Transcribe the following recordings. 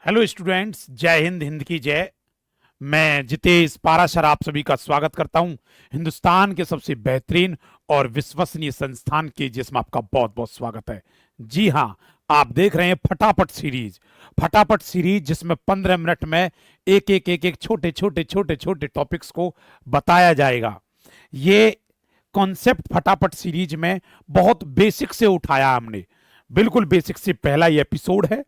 Hello students, जय हिंद, हिंद की जय। मैं जितेश पाराशर आप सभी का स्वागत करता हूं हिंदुस्तान के सबसे बेहतरीन और विश्वसनीय संस्थान के, जिसमें आपका बहुत बहुत स्वागत है। जी हां, आप देख रहे हैं फटाफट सीरीज। फटाफट सीरीज जिसमें 15 मिनट में एक छोटे छोटे छोटे छोटे टॉपिक्स को बताया जाएगा। ये कॉन्सेप्ट फटाफट सीरीज में बहुत बेसिक से उठाया हमने, बिल्कुल बेसिक से। पहला ये एपिसोड है।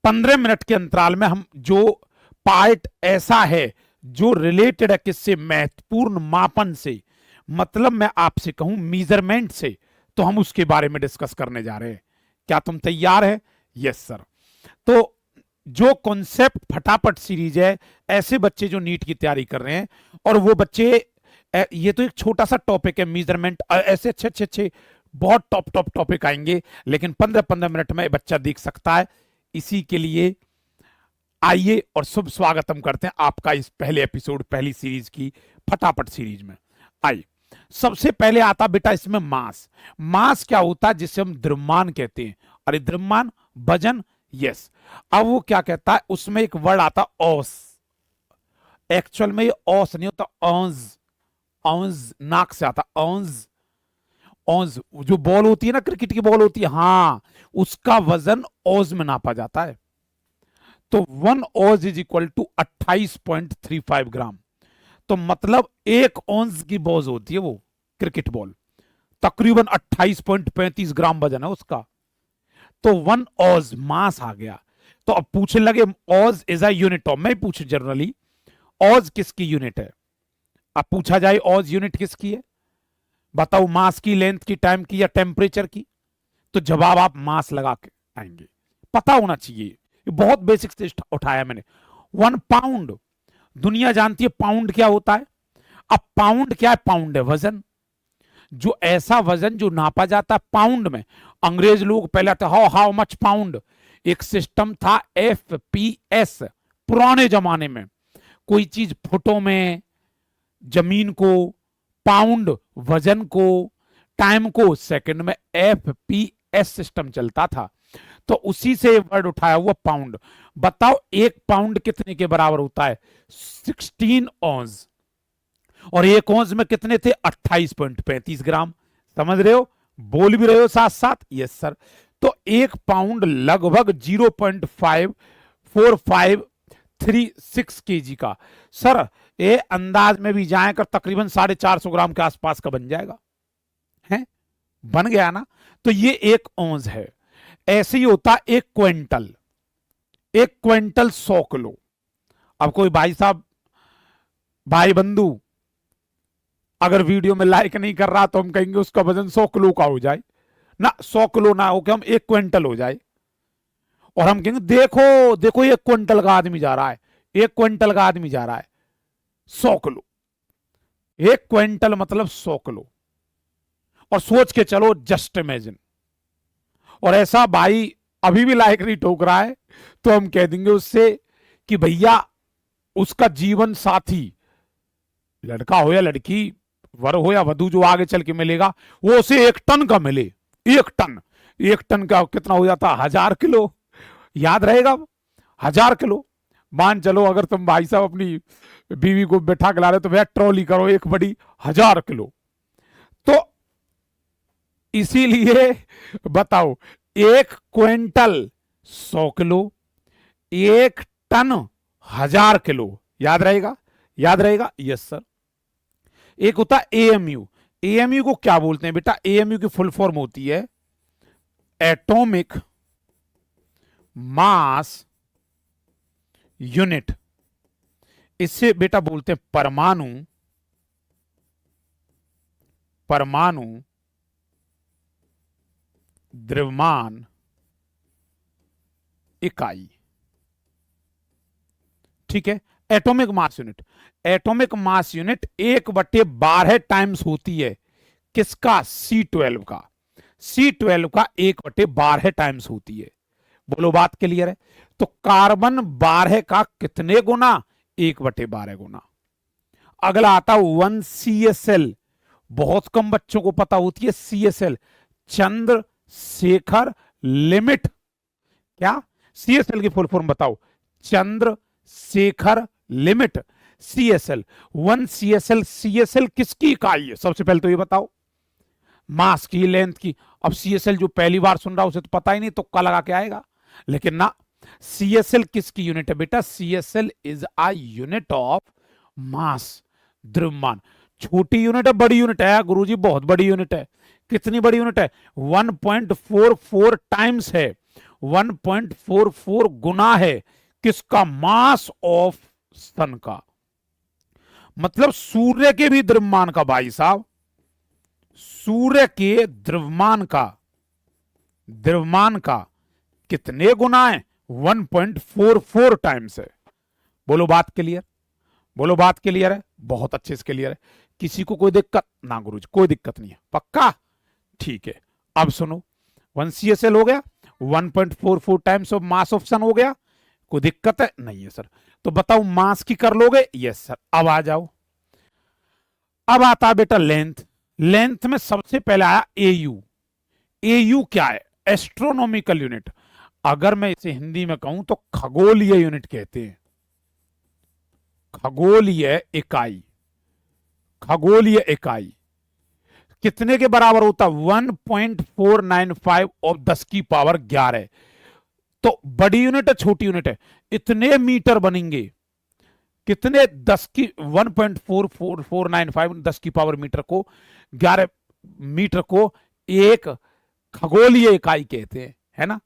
15 मिनट के अंतराल में हम जो पार्ट ऐसा है जो रिलेटेड है किससे, महत्वपूर्ण मापन से, मतलब मैं आपसे कहूं मेजरमेंट से, तो हम उसके बारे में डिस्कस करने जा रहे हैं। क्या तुम तैयार है? Yes sir. तो जो कॉन्सेप्ट फटाफट सीरीज है, ऐसे बच्चे जो नीट की तैयारी कर रहे हैं, और वो बच्चे, ये तो एक छोटा सा टॉपिक है मेजरमेंट, ऐसे अच्छे अच्छे अच्छे बहुत टॉप टॉप टॉपिक आएंगे, लेकिन 15-15 मिनट में बच्चा देख सकता है। इसी के लिए आइए और शुभ स्वागत हम करते हैं आपका इस पहले एपिसोड, पहली सीरीज की फटाफट सीरीज में। आइए, सबसे पहले आता बेटा इसमें मास। मास क्या होता है? जिसे हम द्रव्यमान कहते हैं। अरे द्रव्यमान, वजन, यस। अब वो क्या कहता है, उसमें एक वर्ड आता औस। एक्चुअल में ये औस नहीं होता, औंज। औंज नाक से आता, औंज। औंज जो बॉल होती है ना, क्रिकेट की बॉल होती है, हाँ, उसका वजन औज में नापा जाता है। तो 1 औज इज इक्वल टू 28.35 ग्राम। तो मतलब 1 औंस की बॉल होती है वो क्रिकेट बॉल, तकरीबन 28.35 ग्राम वजन है उसका। तो 1 औज मास आ गया। तो अब पूछने लगे औज इज अ यूनिट ऑफ, मैं पूछू जनरली औज किसकी यूनिट है। अब पूछा जाए औज यूनिट किसकी है, बताओ, मास की, लेंथ की, टाइम की, या टेम्परेचर की? तो जवाब आप मास लगा के आएंगे, पता होना चाहिए। ये बहुत बेसिक से उठाया मैंने। 1 पाउंड, दुनिया जानती है पाउंड क्या होता है। अब पाउंड क्या है? पाउंड है वजन, जो ऐसा वजन जो नापा जाता है पाउंड में। अंग्रेज लोग पहले आते हाउ मच पाउंड, एक सिस्टम था FPS पुराने जमाने में। कोई चीज फुटों में, जमीन को, पाउंड वजन को, टाइम को सेकंड में, FPS सिस्टम चलता था। तो उसी से वर्ड उठाया हुआ पाउंड। बताओ 1 पाउंड कितने के बराबर होता है? 16 औंस। और 1 औंस में कितने थे? 28.35 ग्राम। समझ रहे हो? बोल भी रहे हो साथ साथ? Yes sir. तो 1 पाउंड लगभग 0.5456 केजी का। सर ये अंदाज में भी जाए कर तकरीबन 450 ग्राम के आसपास का बन जाएगा, है? बन गया ना? तो ये 1 औंस है। ऐसे ही होता 1 क्विंटल। 1 quintal 100 kilo. अब कोई भाई साहब, भाई बंधु अगर वीडियो में लाइक नहीं कर रहा, तो हम कहेंगे उसका वजन 100 किलो का हो जाए ना, 100 किलो ना हो, कि हम 1 क्विंटल हो जाए। और हम कहेंगे देखो देखो 1 क्विंटल का आदमी जा रहा है, 1 क्विंटल का आदमी जा रहा है 100 किलो। 1 क्विंटल मतलब 100 किलो। और सोच के चलो, जस्ट इमेजिन। और ऐसा भाई अभी भी लाइक नहीं ठोक रहा है, तो हम कह देंगे उससे कि भैया उसका जीवन साथी, लड़का हो या लड़की, वर हो या वधू, जो आगे चल के मिलेगा, वो उसे 1 टन का मिले। 1 टन, 1 टन का कितना हो जाता? 1000 किलो। याद रहेगा? 1000 किलो। मान चलो अगर तुम भाई साहब अपनी बीवी को बैठा के ला रहे, तो भैया ट्रॉली करो एक बड़ी, 1000 किलो। तो इसीलिए बताओ, 1 क्विंटल 100 किलो, 1 टन 1000 किलो। याद रहेगा? याद रहेगा? Yes sir. एक होता है AMU। AMU को क्या बोलते हैं बेटा? AMU की फुल फॉर्म होती है एटॉमिक मास यूनिट। इससे बेटा बोलते हैं परमाणु, परमाणु द्रव्यमान इकाई। ठीक है, atomic mass unit. Atomic mass unit 1/12 times होती है किसका? C12 का। C12 का 1/12 टाइम्स होती है। बोलो बात क्लियर है? तो कार्बन 12 का कितने गुना? 1/12 गुना। अगला आता 1CSL। बहुत कम बच्चों को पता होती है CSL, चंद्रशेखर लिमिट। क्या? सीएसएल की फुल फॉर्म बताओ। Chandrashekhar limit, CSL. 1 CSL, CSL किसकी इकाई है सबसे पहले तो ये बताओ। मास की, लेंथ की। अब सीएसएल जो पहली बार सुन रहा है उसे तो पता ही नहीं, तुक्का लगा के आएगा। लेकिन ना, सीएसएल किसकी यूनिट है बेटा? CSL is a unit of mass, द्रव्यमान। छोटी यूनिट है, बड़ी यूनिट है गुरुजी? बहुत बड़ी यूनिट है। कितनी बड़ी यूनिट है? 1.44 टाइम्स है, 1.44 गुना है किसका? मास ऑफ सन का। मतलब सूर्य के भी द्रव्यमान का भाई साहब, सूर्य के द्रव्यमान का कितने गुना है? 1.44 टाइम्स है। बोलो बात क्लियर? बोलो बात क्लियर है? बहुत अच्छे से क्लियर है। किसी को कोई दिक्कत ना गुरुजी? कोई दिक्कत नहीं है, पक्का? ठीक है। अब सुनो, 1 सीएसएल हो गया, 1.44 टाइम्स ऑफ मास ऑफ सन हो गया। कोई दिक्कत है? नहीं है सर। तो बताओ मास की कर लोगे? Yes sir. अब आ जाओ, अब आता है बेटा लेंथ। लेंथ में सबसे पहले आया एयू। एयू क्या है? Astronomical unit. अगर मैं इसे हिंदी में कहूं तो खगोलीय यूनिट कहते हैं, खगोलीय इकाई। खगोलीय इकाई कितने के बराबर होता? 1.495 और 10 की पावर 11। तो बड़ी यूनिट है, छोटी यूनिट है? इतने मीटर बनेंगे कितने? 10 की 1.4495 10 की पावर मीटर को, 11 मीटर को एक खगोलीय इकाई कहते हैं, है ना?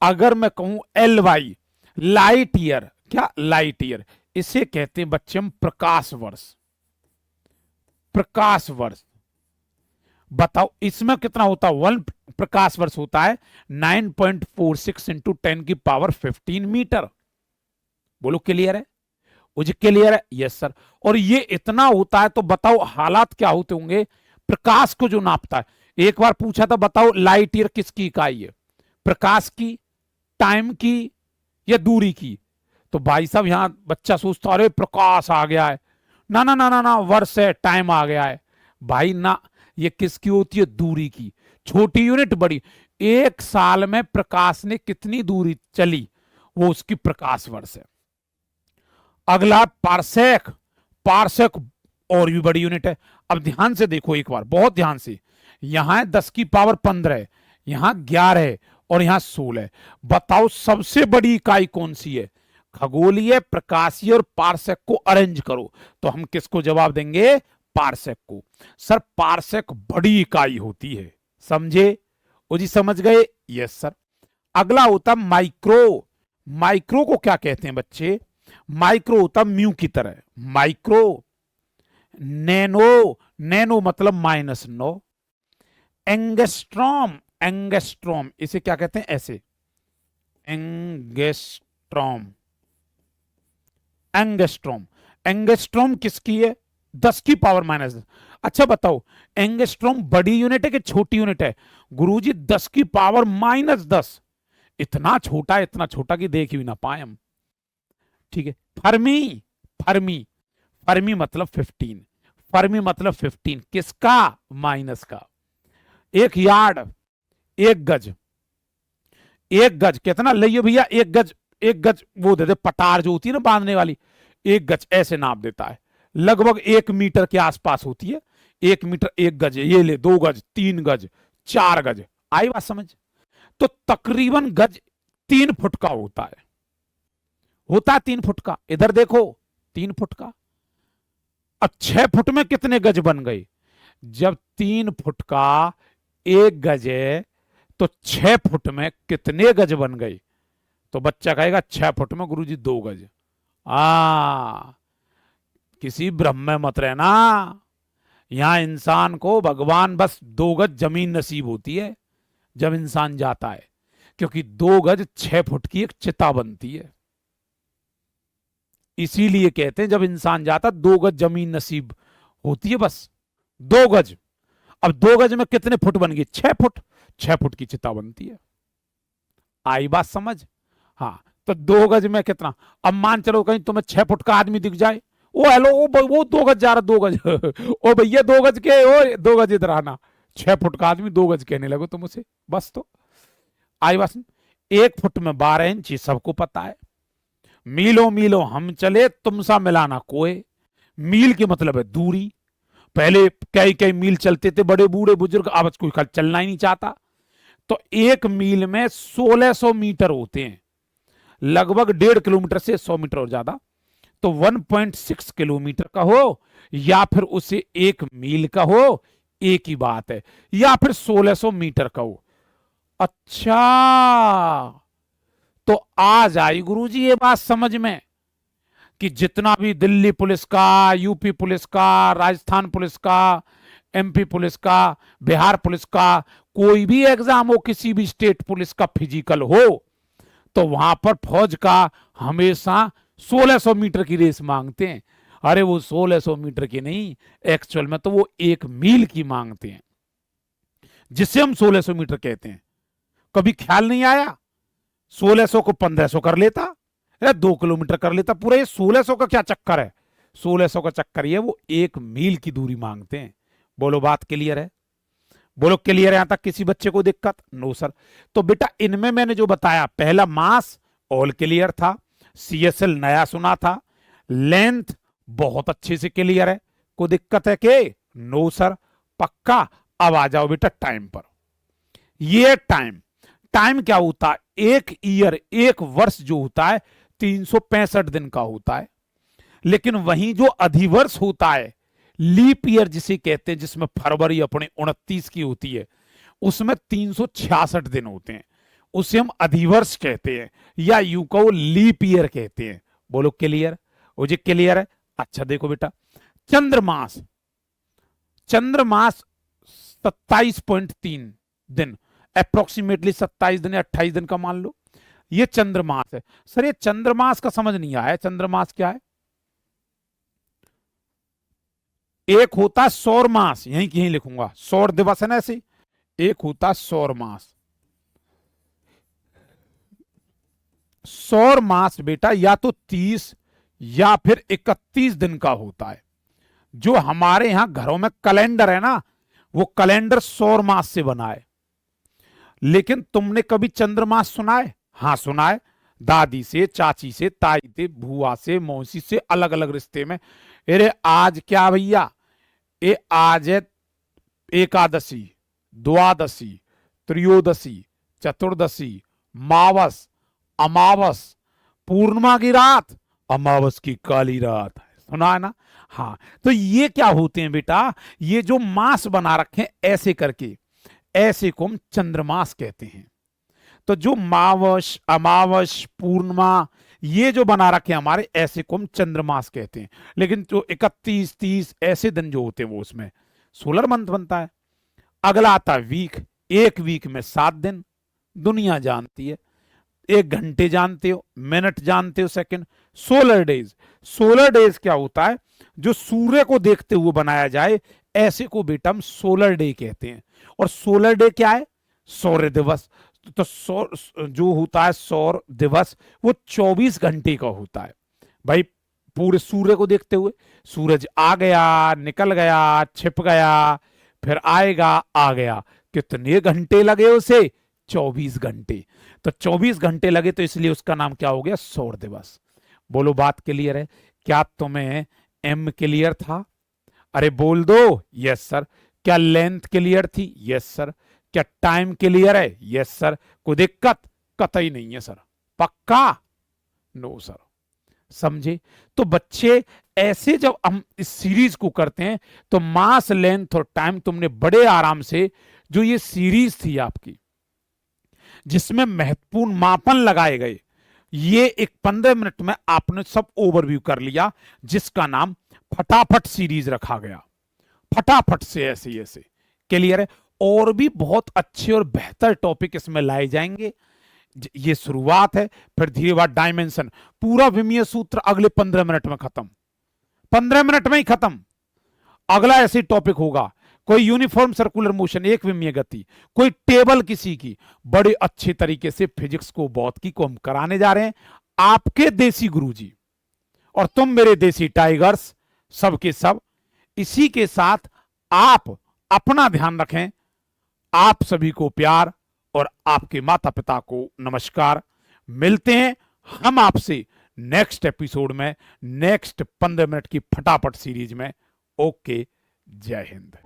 अगर मैं कहूं एल वाई, लाइट ईयर। क्या? Light year. इसे कहते हैं बच्चे हम प्रकाश वर्ष। प्रकाश वर्ष। बताओ इसमें कितना होता? 1 प्रकाश वर्ष होता है 9.46 इंटू 10 की पावर 15 मीटर। बोलो क्लियर है? मुझे क्लियर है? Yes sir. और ये इतना होता है तो बताओ हालात क्या होते होंगे प्रकाश को जो नापता है। एक बार पूछा था, बताओ लाइट ईयर किसकी इकाई है? प्रकाश की, टाइम की, या दूरी की? तो भाई साहब यहां बच्चा सोचता अरे प्रकाश आ गया है, ना ना ना ना ना, वर्ष है, टाइम आ गया है। भाई ना, ये किसकी होती है? दूरी की। छोटी यूनिट, बड़ी। एक साल में प्रकाश ने कितनी दूरी चली, वो उसकी प्रकाश वर्ष है। अगला पारसेक। पारसेक और भी बड़ी यूनिट है। अब ध्यान से देखो एक बार, बहुत ध्यान से। यहां है 10 की पावर 15, यहां 11 और यहां 16। बताओ सबसे बड़ी इकाई कौन सी है? खगोलीय, प्रकाशीय और पारसेक को अरेंज करो तो हम किसको जवाब देंगे? पारसेक को। सर पारसेक बड़ी इकाई होती है, समझे? ओ जी समझ गए? Yes sir. अगला होता माइक्रो। माइक्रो को क्या कहते हैं बच्चे? माइक्रो होता म्यू की तरह, माइक्रो। नैनो, नैनो मतलब -9। एंगस्ट्रॉम, एंगस्ट्रॉम इसे क्या कहते हैं? ऐसे, एंगस्ट्रॉम। एंगस्ट्रॉम, एंगस्ट्रॉम किसकी है? 10 की पावर -10। अच्छा बताओ एंगस्ट्रॉम बड़ी यूनिट है कि छोटी यूनिट है? गुरुजी 10 की पावर -10। इतना छोटा, इतना छोटा कि देख ही ना पाए हम। ठीक है। फर्मी, फर्मी, फर्मी मतलब 15। फर्मी मतलब 15 किसका? माइनस का। एक यार्ड, एक गज। एक गज कितना लियो भैया? एक गज, एक गज वो दे दे, पटार जो होती है ना बांधने वाली, एक गज ऐसे नाप देता है। लगभग 1 मीटर के आसपास होती है। 1 मीटर 1 गज, ये ले 2 गज, 3 गज, 4 गज। आई बात समझ? तो तकरीबन गज 3 फुट का होता है। होता है 3 फुट का। इधर देखो 3 फुट का। अब 6 फुट में कितने गज बन गए? जब 3 फुट का 1 गज है तो 6 फुट में कितने गज बन गए? तो बच्चा कहेगा 6 फुट में गुरुजी 2 गज। किसी भ्रम में मत रहना। यहां इंसान को भगवान बस 2 गज जमीन नसीब होती है जब इंसान जाता है, क्योंकि 2 गज 6 फुट की एक चिता बनती है। इसीलिए कहते हैं जब इंसान जाता 2 गज जमीन नसीब होती है, बस 2 गज। अब 2 गज में कितने फुट बन गए? 6 फुट। 6 फुट की चिता बनती है। आई बात समझ? हाँ, तो 2 गज में कितना? अब मान चलो कहीं तुम्हें 6 फुट का आदमी दिख जाए, ओ हेलो, वो 2 गज जा रहा, 2 गज ओ भैया 2 गज के, ओ 2 गज इधर आना। 6 फुट का आदमी 2 गज कहने लगो तुम उसे, बस। तो आई बात। 1 फुट में 12 इंच, ये सबको पता है। मीलों मीलों हम चले तुम सा मिलाना कोई। मील के मतलब है दूरी। पहले कई कई मील चलते थे बड़े बूढ़े बुजुर्ग, अब कोई चलना ही नहीं चाहता। तो 1 मील में 1600 मीटर होते हैं, लगभग 1.5 किलोमीटर से 100 मीटर और ज्यादा। तो 1.6 किलोमीटर का हो या फिर उसे 1 मील का हो, एक ही बात है। या फिर 1600 मीटर का हो। अच्छा, तो आज आई गुरुजी ये बात समझ में कि जितना भी दिल्ली पुलिस का, यूपी पुलिस का, राजस्थान पुलिस का, एमपी पुलिस का, बिहार पुलिस का, कोई भी एग्जाम हो, किसी भी स्टेट पुलिस का फिजिकल हो, तो वहां पर फौज का हमेशा 1600 मीटर की रेस मांगते हैं। अरे वो 1600 मीटर की नहीं, एक्चुअल में तो वो 1 मील की मांगते हैं, जिसे हम 1600 मीटर कहते हैं। कभी ख्याल नहीं आया 1600 को 1500 कर लेता, अरे 2 किलोमीटर कर लेता पूरा। ये 1600 का क्या चक्कर है? 1600 का चक्कर ये वो 1 मील की दूरी मांगते हैं। बोलो बात क्लियर है? बोलो क्लियर है? यहां तक किसी बच्चे को दिक्कत? No sir. तो बेटा इनमें मैंने जो बताया, पहला मास ऑल क्लियर था, सीएसएल नया सुना था, लेंथ बहुत अच्छे से क्लियर है, कोई दिक्कत है के? No sir. पक्का। अब आ जाओ बेटा टाइम पर। ये टाइम, टाइम क्या होता है? एक ईयर, एक वर्ष जो होता है 365 दिन का होता है। लेकिन वहीं जो अधिवर्ष होता है, लीप ईयर जिसे कहते हैं, जिसमें फरवरी अपने 29 की होती है, उसमें 366 दिन होते हैं, उसे हम अधिवर्ष कहते हैं, या यूं कहो लीप ईयर कहते हैं। बोलो क्लियर? वो जी क्लियर है। अच्छा देखो बेटा, चंद्रमास, चंद्रमास 27.3 दिन, अप्रोक्सीमेटली 27 दिन या 28 दिन का मान लो, ये चंद्रमास है। सर ये चंद्रमास का समझ नहीं आया, चंद्रमास क्या है? एक होता सौर मास, यहीं यहीं लिखूंगा, सौर दिवस है ना ऐसे। एक होता सौर मास। सौर मास बेटा या तो 30 या फिर 31 दिन का होता है। जो हमारे यहां घरों में कैलेंडर है ना, वो कैलेंडर सौर मास से बना है। लेकिन तुमने कभी चंद्रमास सुना है? हाँ सुना है, दादी से, चाची से, ताई से, बुआ से, मौसी से, अलग अलग रिश्ते में। अरे आज क्या भैया, ये आज है एकादशी, द्वादशी, त्रयोदशी, चतुर्दशी, मावस, अमावस, पूर्णिमा की रात, अमावस की काली रात, सुना है ना? हाँ, तो ये क्या होते हैं बेटा, ये जो मास बना रखे हैं ऐसे करके, ऐसे को हम चंद्रमास कहते हैं। तो जो मावस, अमावस, पूर्णिमा, ये जो बना रखे हमारे, ऐसे को हम चंद्रमास कहते हैं। लेकिन जो 31, 30 ऐसे दिन जो होते हैं वो उसमें सोलर मंथ बनता है। अगला आता वीक, एक वीक में 7 दिन, दुनिया जानती है। 1 घंटे जानते हो, मिनट जानते हो, second. Solar days, solar days क्या होता है? जो सूर्य को देखते हुए बनाया जाए, ऐसे को बेटा हम सोलर डे कहते हैं। और सोलर डे क्या है? सौर्य दिवस। तो सौर जो होता है सौर दिवस, वो 24 घंटे का होता है भाई। पूरे सूर्य को देखते हुए, सूरज आ गया, निकल गया, छिप गया, फिर आएगा, आ गया, कितने घंटे लगे उसे? 24 घंटे। तो 24 घंटे लगे, तो इसलिए उसका नाम क्या हो गया? सौर दिवस। बोलो बात क्लियर है? क्या तुम्हें एम क्लियर था? अरे बोल दो यस सर। क्या लेंथ क्लियर थी? Yes sir. क्या टाइम क्लियर है? Yes sir. कोई दिक्कत? कतई नहीं है सर। पक्का? No sir. समझे? तो बच्चे ऐसे जब हम इस सीरीज को करते हैं, तो मास, लेंथ और टाइम तुमने बड़े आराम से, जो ये सीरीज थी आपकी जिसमें महत्वपूर्ण मापन लगाए गए, ये एक 15 मिनट में आपने सब ओवरव्यू कर लिया, जिसका नाम फटाफट सीरीज रखा गया। फटाफट से ऐसे ऐसे क्लियर है। और भी बहुत अच्छे और बेहतर टॉपिक इसमें लाए जाएंगे। ये शुरुआत है, फिर धीरे बाद डायमेंशन, पूरा विमीय सूत्र अगले 15 मिनट में खत्म, 15 मिनट में ही खत्म। अगला ऐसे टॉपिक होगा, कोई यूनिफॉर्म सर्कुलर मोशन, एक विमीय गति, कोई टेबल किसी की, बड़े अच्छे तरीके से फिजिक्स को, भौतिकी को हम कराने जा रहे हैं, आपके देसी गुरुजी और तुम मेरे देसी टाइगर्स, सबके सब। इसी के साथ आप अपना ध्यान रखें। आप सभी को प्यार और आपके माता पिता को नमस्कार। मिलते हैं हम आपसे नेक्स्ट एपिसोड में, नेक्स्ट 15 मिनट की फटाफट सीरीज में। ओके, जय हिंद।